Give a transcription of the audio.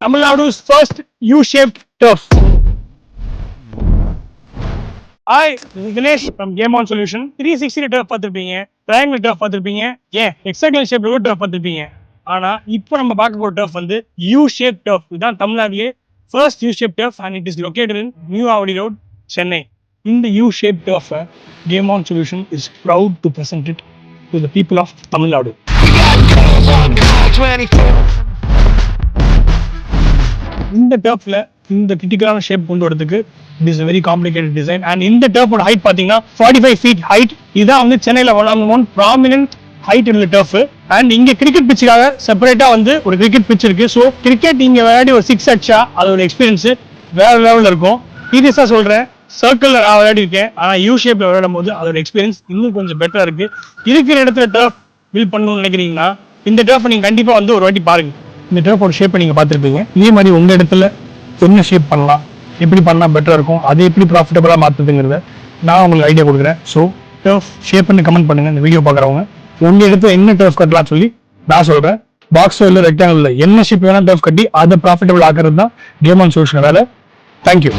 Tamil Nadu's first U-shaped turf. Hi, this is Ganesh from Game On Solution. 360 turf பார்த்திருப்பீங்க, triangle turf பார்த்திருப்பீங்க, ஏன் hexagonal shape turf பார்த்திருப்பீங்க. ஆனா இப்போ நம்ம பார்க்க போற turf வந்து U-shaped turf. இதுதான் தமிழ்நாட்டிலே first U-shaped turf and it is located in New Avadi Road, Chennai. இந்த U-shaped turf, Game On Solution is proud to present it to the people of Tamil Nadu. இந்த டர்ஃப்ல இந்த கிரிட்டிக்கலான shape கொண்டு வரதுக்கு it is very complicated design and இந்த டர்ஃபோட height பார்த்தீங்கன்னா 45 feet height. இதான் வந்து சென்னையில் ஒன் ப்ராமினன்ட் ஹைட் உள்ள டர்ஃப். அண்ட் இங்கே கிரிக்கெட் பிச்சுக்காக செப்பரேட்டா வந்து ஒரு கிரிக்கெட் பிச் இருக்கு. ஸோ கிரிக்கெட் இங்கே விளையாடி ஒரு 6 அடிச்சா அதோட எக்ஸ்பீரியன்ஸ் வேற லெவலில் இருக்கும். சீரியஸாக சொல்றேன், சர்க்கிள் நான் விளையாடி இருக்கேன், ஆனால் யூ ஷேப்ல விளையாடும் போது அதோட எக்ஸ்பீரியன்ஸ் இன்னும் கொஞ்சம் பெட்டரா இருக்கு. இருக்கிற இடத்துல டர்ஃப் பில்ட் பண்ணணும்னு நினைக்கிறீங்கன்னா இந்த டர்ஃப் நீங்க கண்டிப்பா வந்து ஒரு வாட்டி பாருங்க. இந்த டர்ஃபோட ஷேப்பை நீங்க பார்த்துருப்பீங்க. இதே மாதிரி உங்க இடத்துல என்ன ஷேப் பண்ணலாம், எப்படி பண்ணா பெட்டரா இருக்கும், அதை எப்படி ப்ராஃபிட்டபிளா மாத்துதுங்கிறத நான் உங்களுக்கு ஐடியா கொடுக்குறேன். ஸோ டர்ஃப் ஷேப் பண்ணி கமெண்ட் பண்ணுங்க. இந்த வீடியோ பார்க்குறவங்க உங்க இடத்துல என்ன டர்ஃப் கட்டலாம் சொல்லி நான் சொல்றேன். பாக்ஸோ இல்லை ரெக்டாங்கிள் என்ன ஷேப் வேணா டர்ஃப் கட்டி அதை ப்ராஃபிட்டபிள் ஆக்குறது தான் கேம் ஆன் சொல்யூஷன் வேலை. தேங்க்யூ.